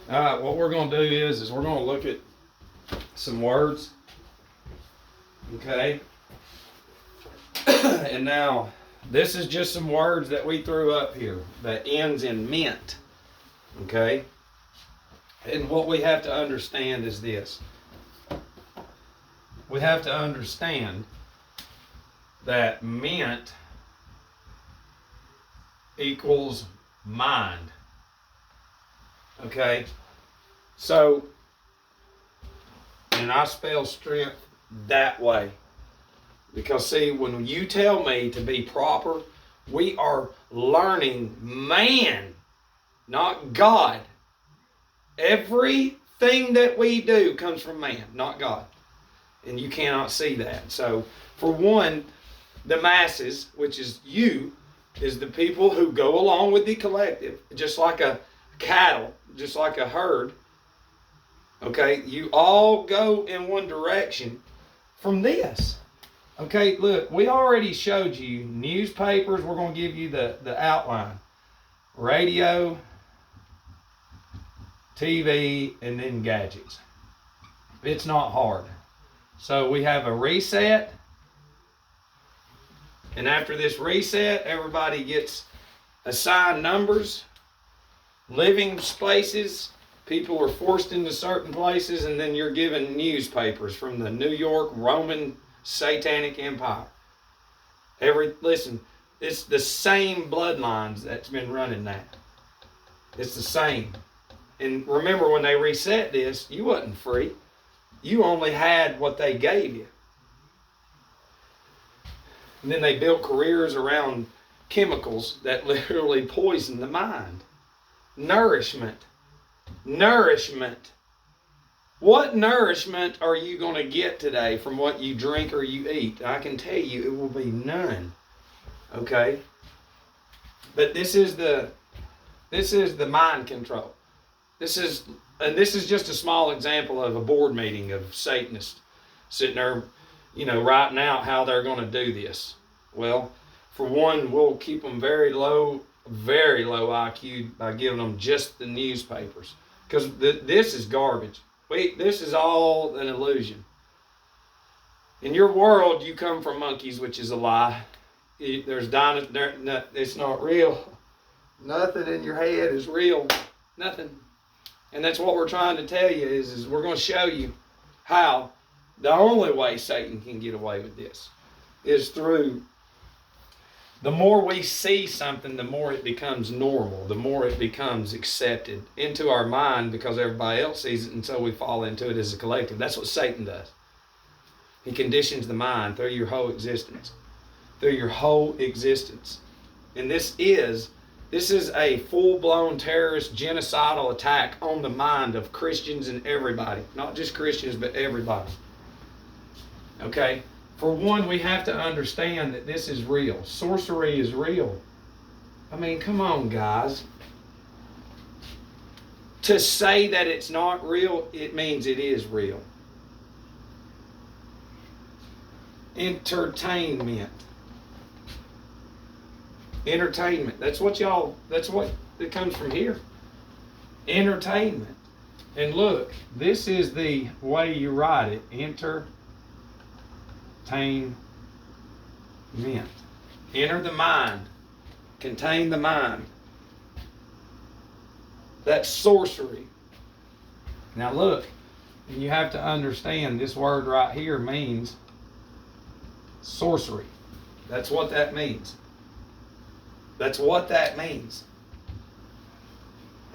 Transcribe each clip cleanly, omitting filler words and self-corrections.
All right, what we're going to do is we're going to look at some words. Okay. And now, this is just some words that we threw up here that ends in ment. Okay. And what we have to understand is this. We have to understand that ment equals mind. Okay? So, and I spell strength that way. Because see, when you tell me to be proper, we are learning man, not God. Everything that we do comes from man, not God. And you cannot see that. So, for one, the masses, which is you, is the people who go along with the collective, just like a cattle, just like a herd. Okay, you all go in one direction from this. Okay, look, we already showed you newspapers. We're going to give you the outline. Radio, TV, and then gadgets. It's not hard. So we have a reset. And after this reset, everybody gets assigned numbers, living spaces. People are forced into certain places, and then you're given newspapers from the New York Roman Satanic Empire. Listen, it's the same bloodlines that's been running that. It's the same. And remember, when they reset this, you wasn't free. You only had what they gave you. And then they built careers around chemicals that literally poison the mind. Nourishment. Nourishment. What nourishment are you going to get today from what you drink or you eat? I can tell you it will be none. Okay? But this is the mind control. This is just a small example of a board meeting of Satanists sitting there, writing out how they're going to do this. Well, for one, we'll keep them very low IQ by giving them just the newspapers. Because this is garbage. This is all an illusion. In your world, you come from monkeys, which is a lie. There's dinosaurs. It's not real. Nothing in your head is real. Nothing. And that's what we're trying to tell you is we're going to show you how the only way Satan can get away with this is through the more we see something, the more it becomes normal, the more it becomes accepted into our mind because everybody else sees it, and so we fall into it as a collective. That's what Satan does. He conditions the mind through your whole existence. Through your whole existence. And this is a full-blown terrorist genocidal attack on the mind of Christians and everybody. Not just Christians, but everybody. Okay? For one, we have to understand that this is real. Sorcery is real. I mean, come on, guys. To say that it's not real, it means it is real. Entertainment. Entertainment. That's what it comes from here. Entertainment. And look, this is the way you write it. Entertainment. Enter the mind. Contain the mind. That's sorcery. Now look, you have to understand this word right here means sorcery. That's what that means. That's what that means.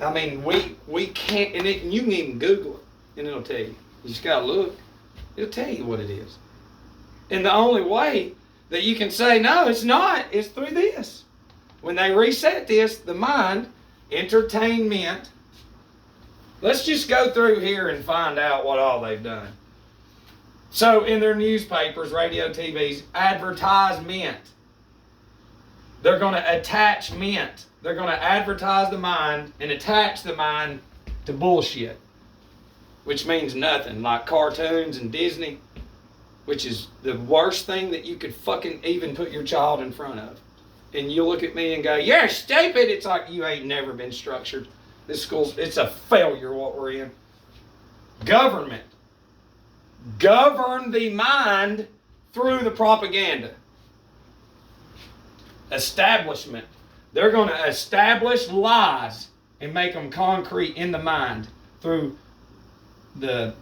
I mean, we can't, and you can even Google it, and it'll tell you. You just got to look. It'll tell you what it is. And the only way that you can say, no, it's not, is through this. When they reset this, the mind, entertainment, let's just go through here and find out what all they've done. So in their newspapers, radio, TVs, advertisement. They're going to attach ment. They're going to advertise the mind and attach the mind to bullshit, which means nothing, like cartoons and Disney, which is the worst thing that you could fucking even put your child in front of. And you'll look at me and go, you're stupid. It's like you ain't never been structured. This school's, it's a failure what we're in. Government. Govern the mind through the propaganda. Establishment. They're going to establish lies and make them concrete in the mind through the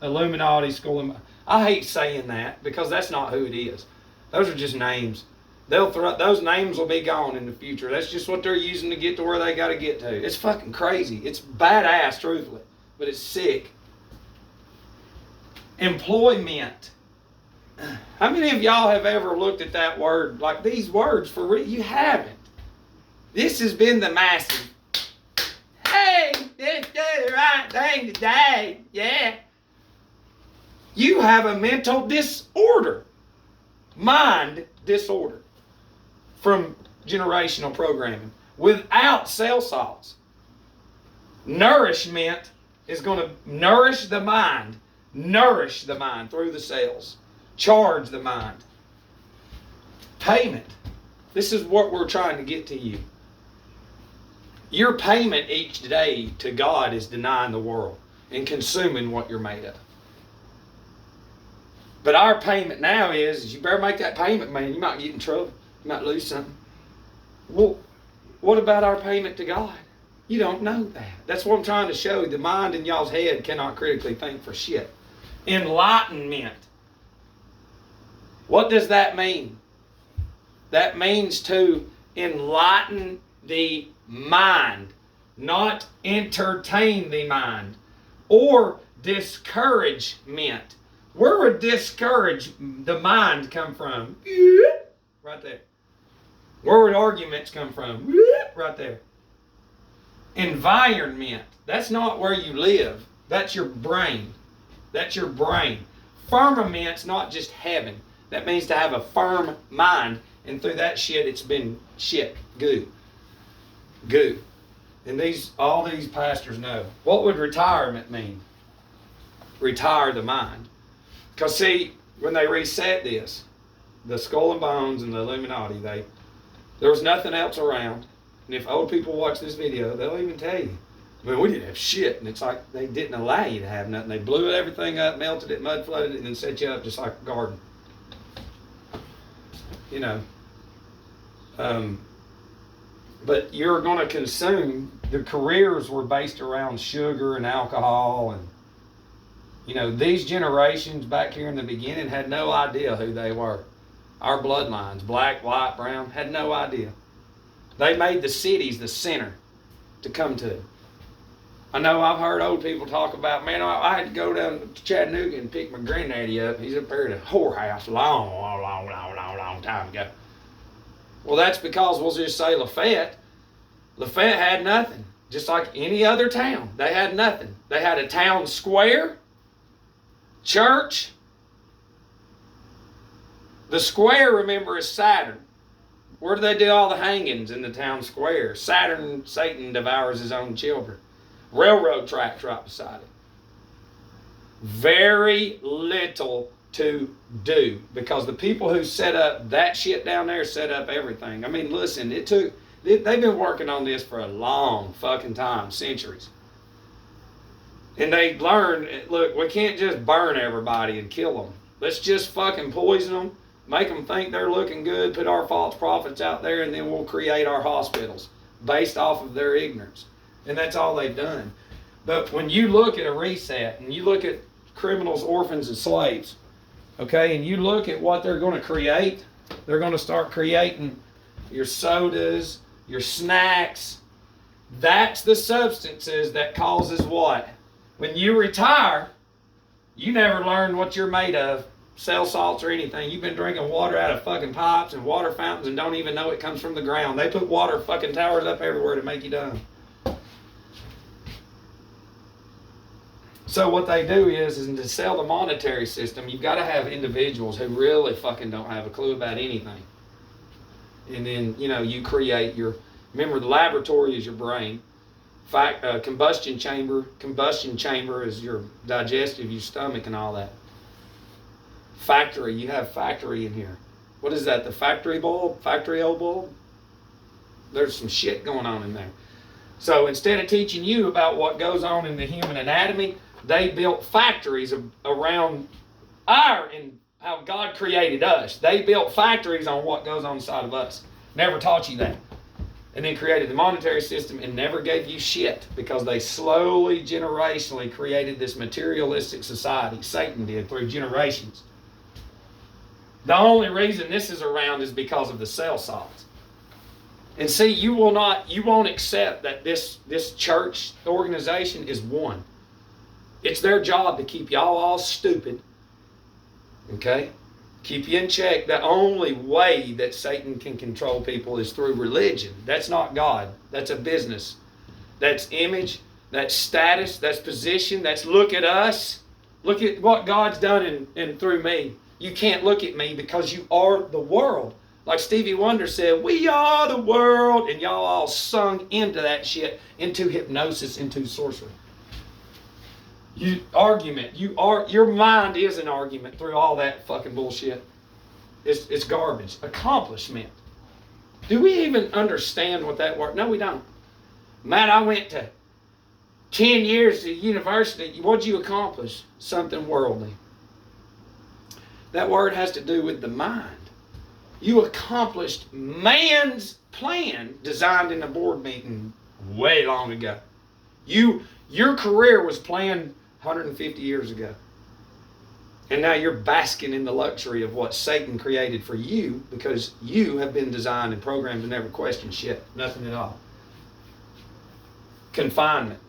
Illuminati school. I hate saying that because that's not who it is. Those are just names. Those names will be gone in the future. That's just what they're using to get to where they got to get to. It's fucking crazy. It's badass, truthfully, but it's sick. Employment. How many of y'all have ever looked at that word, like these words for real? You haven't. This has been the massive. Hey, let's do the right thing today. Yeah. You have a mental disorder. Mind disorder. From generational programming. Without cell salts. Nourishment is going to nourish the mind. Nourish the mind through the cells. Charge the mind. Payment. This is what we're trying to get to you. Your payment each day to God is denying the world and consuming what you're made of. But our payment now is you better make that payment, man. You might get in trouble. You might lose something. Well, what about our payment to God? You don't know that. That's what I'm trying to show you. The mind in y'all's head cannot critically think for shit. Enlightenment. What does that mean? That means to enlighten the mind, not entertain the mind, or discouragement. Where would discourage the mind come from? Right there. Where would arguments come from? Right there. Environment. That's not where you live. That's your brain. That's your brain. Firmament's not just heaven. That means to have a firm mind. And through that shit, it's been shit. Goo. Goo. And all these pastors know. What would retirement mean? Retire the mind. Because see, when they reset this, the Skull and Bones and the Illuminati, there was nothing else around. And if old people watch this video, they'll even tell you. I mean, we didn't have shit. And it's like they didn't allow you to have nothing. They blew everything up, melted it, mud flooded it, and then set you up just like a garden. You know. But you're going to consume, the careers were based around sugar and alcohol. And, you know, these generations back here in the beginning had no idea who they were. Our bloodlines, black, white, brown, had no idea. They made the cities the center to come to. I know I've heard old people talk about, man, I had to go down to Chattanooga and pick my granddaddy up. He's up there at a whorehouse long time ago. Well, that's because we'll just say Lafayette. Lafayette had nothing, just like any other town. They had nothing. They had a town square, church. The square, remember, is Saturn. Where do they do all the hangings in the town square? Saturn, Satan devours his own children. Railroad tracks right beside it. Very little to do, because the people who set up that shit down there set up everything. I mean, listen, they've been working on this for a long fucking time, centuries. And they learned, look, we can't just burn everybody and kill them. Let's just fucking poison them, make them think they're looking good, put our false prophets out there, and then we'll create our hospitals based off of their ignorance. And that's all they've done. But when you look at a reset, and you look at criminals, orphans, and slaves, okay, and you look at what they're going to create, they're going to start creating your sodas, your snacks. That's the substances that causes what? When you retire, you never learn what you're made of, cell salts or anything. You've been drinking water out of fucking pipes and water fountains and don't even know it comes from the ground. They put water fucking towers up everywhere to make you dumb. So what they do is to sell the monetary system, you've got to have individuals who really fucking don't have a clue about anything. And then, you know, you create remember the laboratory is your brain. Combustion chamber is your digestive, your stomach and all that. Factory, you have factory in here. What is that, the factory bulb? Factory old bulb? There's some shit going on in there. So instead of teaching you about what goes on in the human anatomy, they built factories around and how God created us. They built factories on what goes on inside of us. Never taught you that. And then created the monetary system and never gave you shit because they slowly, generationally created this materialistic society. Satan did through generations. The only reason this is around is because of the cell salts. And see, you won't accept that this church organization is one. It's their job to keep y'all all stupid. Okay? Keep you in check. The only way that Satan can control people is through religion. That's not God. That's a business. That's image. That's status. That's position. That's look at us. Look at what God's done in through me. You can't look at me because you are the world. Like Stevie Wonder said, we are the world. And y'all all sung into that shit, into hypnosis, into sorcery. Your mind is an argument through all that fucking bullshit. It's garbage. Accomplishment. Do we even understand what that word? No, we don't. Matt, I went to 10 years to university. What'd you accomplish? Something worldly. That word has to do with the mind. You accomplished man's plan designed in a board meeting way long ago. Your career was planned 150 years ago. And now you're basking in the luxury of what Satan created for you because you have been designed and programmed to never question shit. Nothing at all. Confinement.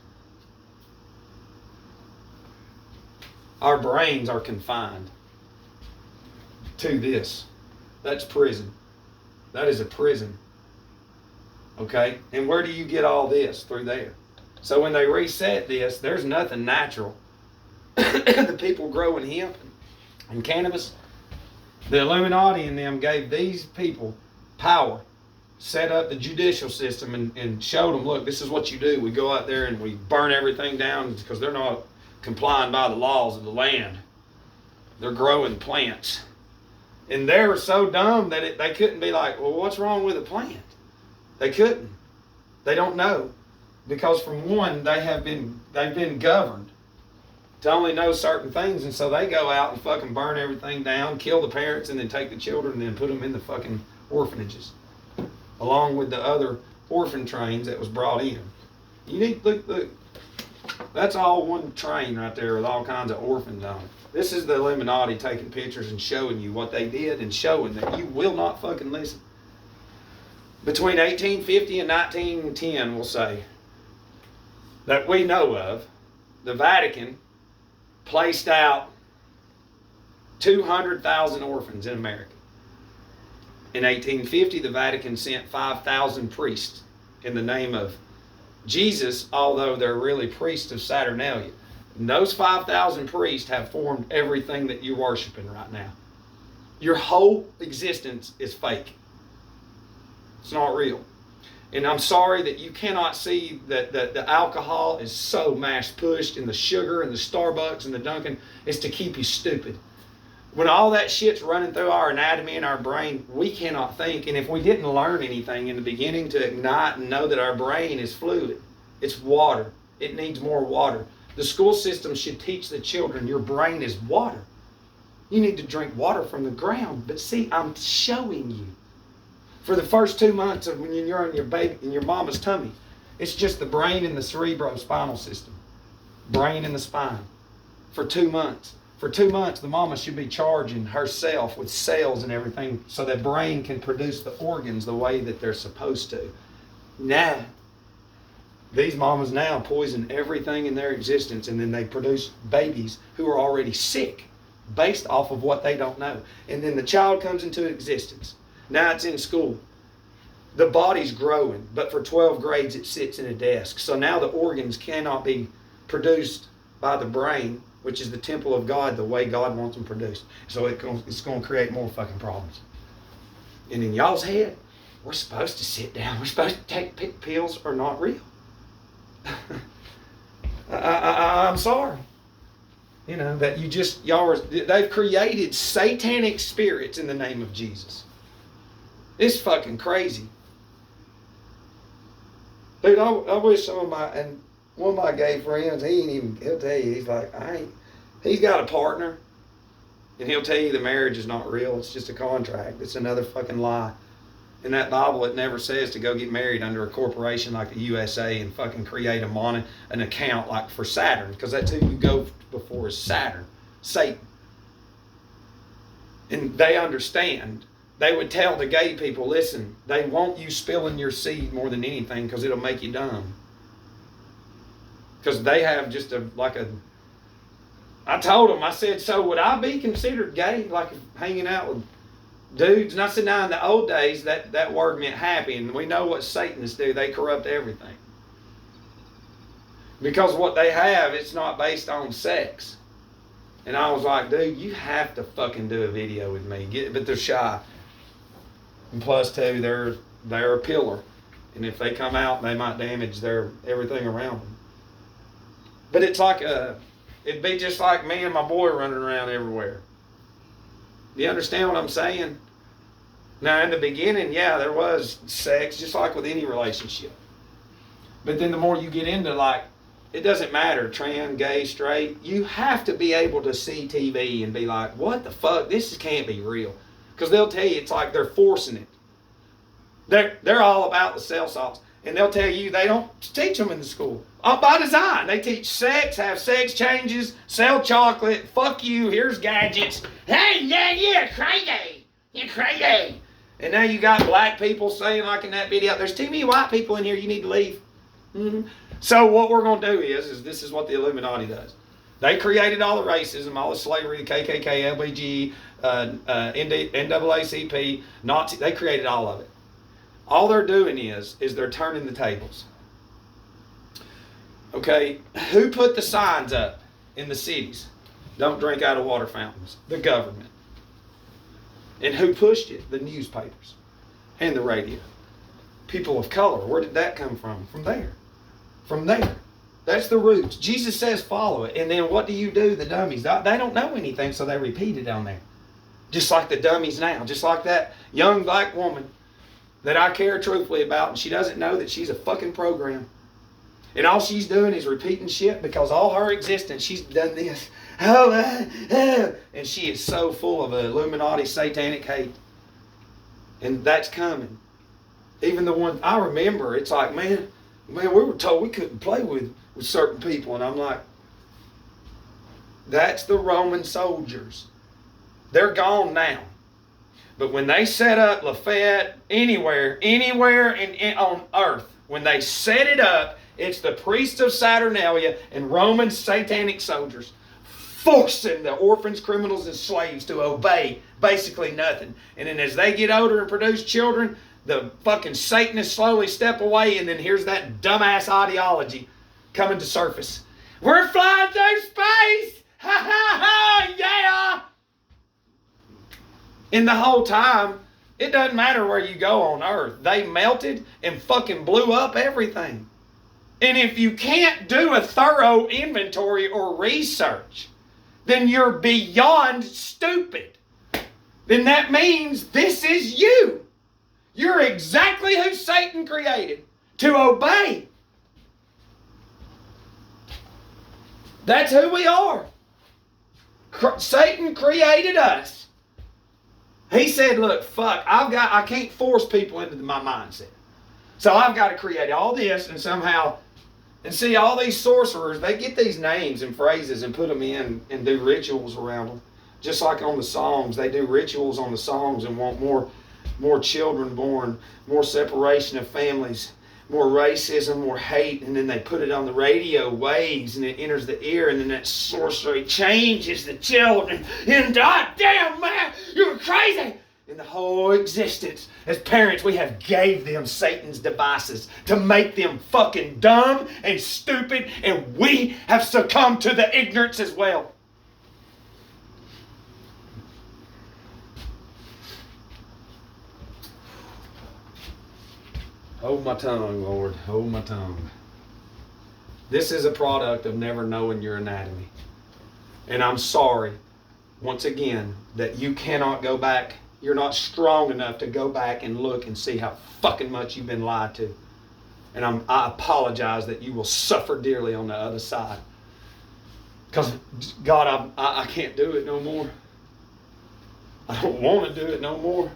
Our brains are confined to this. That's prison. That is a prison. Okay? And where do you get all this? Through there. So when they reset this, there's nothing natural. The people growing hemp and cannabis, the Illuminati and them gave these people power, set up the judicial system and showed them, look, this is what you do. We go out there and we burn everything down because they're not complying by the laws of the land. They're growing plants. And they were so dumb that they couldn't be like, well, what's wrong with a plant? They couldn't. They don't know. Because from one, they've been governed to only know certain things, and so they go out and fucking burn everything down, kill the parents, and then take the children and then put them in the fucking orphanages, along with the other orphan trains that was brought in. You need look. That's all one train right there with all kinds of orphans on it. This is the Illuminati taking pictures and showing you what they did and showing that you will not fucking listen. Between 1850 and 1910, we'll say, that we know of, the Vatican placed out 200,000 orphans in America. In 1850, the Vatican sent 5,000 priests in the name of Jesus, although they're really priests of Saturnalia. And those 5,000 priests have formed everything that you're worshiping right now. Your whole existence is fake. It's not real. And I'm sorry that you cannot see that the alcohol is so mass-pushed, and the sugar and the Starbucks and the Dunkin' is to keep you stupid. When all that shit's running through our anatomy and our brain, we cannot think. And if we didn't learn anything in the beginning to ignite and know that our brain is fluid, it's water. It needs more water. The school system should teach the children your brain is water. You need to drink water from the ground. But see, I'm showing you. For the first 2 months of when you're in your mama's tummy, it's just the brain and the cerebrospinal system. Brain and the spine. For 2 months. For 2 months, the mama should be charging herself with cells and everything so that brain can produce the organs the way that they're supposed to. Now, these mamas now poison everything in their existence, and then they produce babies who are already sick based off of what they don't know. And then the child comes into existence. Now it's in school. The body's growing, but for 12 grades it sits in a desk. So now the organs cannot be produced by the brain, which is the temple of God, the way God wants them produced. So it's going to create more fucking problems. And in y'all's head, we're supposed to sit down. We're supposed to take pills are not real. I'm sorry. You know, that they've created satanic spirits in the name of Jesus. It's fucking crazy. Dude, I wish some of my, and one of my gay friends, he'll tell you, he's like, he's got a partner, and he'll tell you the marriage is not real, it's just a contract, it's another fucking lie. In that Bible, it never says to go get married under a corporation like the USA and fucking create an account like for Saturn, because that's who you go before is Saturn, Satan. And they understand. They would tell the gay people, listen, they want you spilling your seed more than anything because it'll make you dumb. Because they have just I told them, I said, so would I be considered gay, like hanging out with dudes? And I said, now in the old days, that word meant happy, and we know what Satanists do. They corrupt everything. Because what they have, it's not based on sex. And I was like, dude, you have to fucking do a video with me. But they're shy. And plus, too, they're a pillar. And if they come out, they might damage everything around them. But it's like it'd be just like me and my boy running around everywhere. Do you understand what I'm saying? Now, in the beginning, yeah, there was sex, just like with any relationship. But then the more you get into, like, it doesn't matter, trans, gay, straight, you have to be able to see TV and be like, what the fuck? This can't be real. Because they'll tell you it's like they're forcing it. They're all about the cell salts. And they'll tell you they don't teach them in the school. By design. They teach sex, have sex changes, sell chocolate, fuck you, here's gadgets. Hey, yeah, you're crazy. You're crazy. And now you got black people saying, like in that video, there's too many white people in here, you need to leave. Mm-hmm. So what we're going to do is this is what the Illuminati does. They created all the racism, all the slavery, the KKK, LBG, NAACP, Nazi. They created all of it. All they're doing is they're turning the tables. Okay, who put the signs up in the cities? Don't drink out of water fountains. The government. And who pushed it? The newspapers and the radio. People of color. Where did that come from? From there. From there. That's the roots. Jesus says follow it. And then what do? The dummies. They don't know anything, so they repeat it on there. Just like the dummies now. Just like that young black woman that I care truthfully about, and she doesn't know that she's a fucking program. And all she's doing is repeating shit because all her existence, she's done this. And she is so full of Illuminati satanic hate. And that's coming. Even the one, I remember, it's like, man, we were told we couldn't play with certain people. And I'm like, that's the Roman soldiers. They're gone now. But when they set up Lafayette, anywhere on earth, when they set it up, it's the priests of Saturnalia and Roman satanic soldiers forcing the orphans, criminals, and slaves to obey basically nothing. And then as they get older and produce children, the fucking Satanists slowly step away, and then here's that dumbass ideology coming to surface. We're flying through space! Ha ha ha! Yeah! And the whole time, it doesn't matter where you go on earth. They melted and fucking blew up everything. And if you can't do a thorough inventory or research, then you're beyond stupid. Then that means this is you. You're exactly who Satan created, to obey. That's who we are. Satan created us. He said, look, fuck, I can't force people into my mindset. So I've got to create all this and somehow, and see all these sorcerers, they get these names and phrases and put them in and do rituals around them. Just like on the songs, they do rituals on the songs and want more children born, more separation of families, more racism, more hate, and then they put it on the radio waves and it enters the ear, and then that sorcery changes the children. And goddamn, man, you're crazy! In the whole existence, as parents, we have gave them Satan's devices to make them fucking dumb and stupid, and we have succumbed to the ignorance as well. Hold my tongue, Lord. Hold my tongue. This is a product of never knowing your anatomy. And I'm sorry, once again, that you cannot go back. You're not strong enough to go back and look and see how fucking much you've been lied to. And I apologize that you will suffer dearly on the other side. Because, God, I can't do it no more. I don't want to do it no more.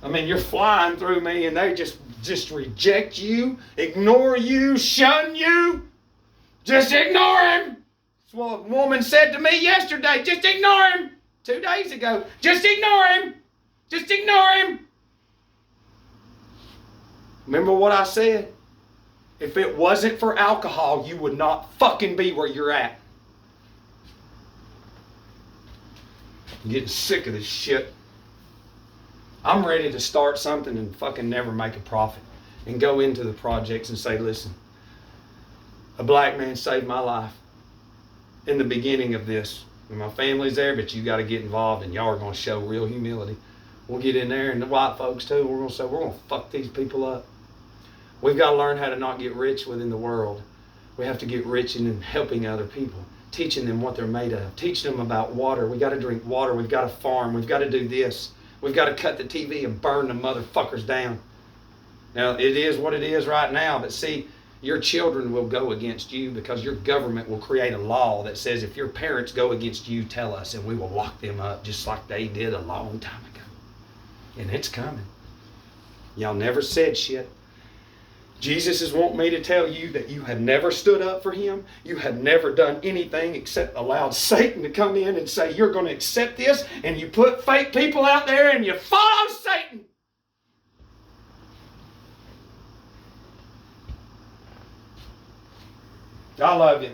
I mean, you're flying through me and they just reject you, ignore you, shun you. Just ignore him. That's what a woman said to me yesterday. Just ignore him. 2 days ago. Just ignore him. Just ignore him. Remember what I said? If it wasn't for alcohol, you would not fucking be where you're at. I'm getting sick of this shit. I'm ready to start something and fucking never make a profit. And go into the projects and say, listen, a black man saved my life in the beginning of this. And my family's there, but you got to get involved and y'all are going to show real humility. We'll get in there, and the white folks too, we're going to say, we're going to fuck these people up. We've got to learn how to not get rich within the world. We have to get rich in helping other people, teaching them what they're made of, teaching them about water. We got to drink water. We've got to farm. We've got to do this. We've got to cut the TV and burn the motherfuckers down. Now, it is what it is right now, but see, your children will go against you because your government will create a law that says if your parents go against you, tell us, and we will lock them up just like they did a long time ago. And it's coming. Y'all never said shit. Jesus is wanting me to tell you that you have never stood up for him. You have never done anything except allowed Satan to come in and say, you're going to accept this, and you put fake people out there and you follow Satan. I love you.